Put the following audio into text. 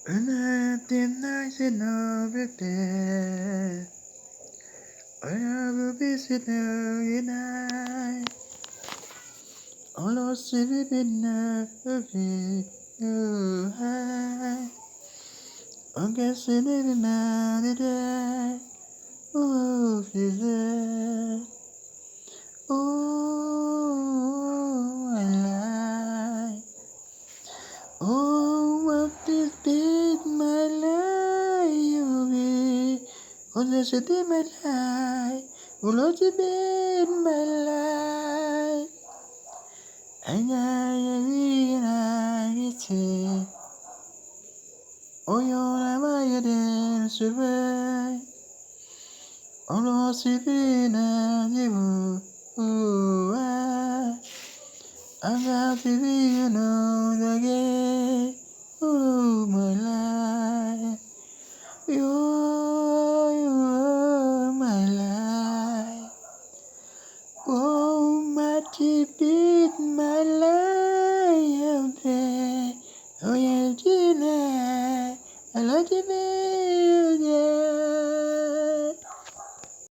And I did nice enough with that. I will be sitting in I. All of city been of you. I guess it didn't matter. Oh, she said, oh, I lie. Oh, what this bit my life, you be. Oh, this is my life. Oh, Lord, you bit my life. And I realize it. Oh, you're my dance. Olosibina jibu Agatibi you know the game my life you are my life Oh my beat my life Oh yeah Gina I love you baby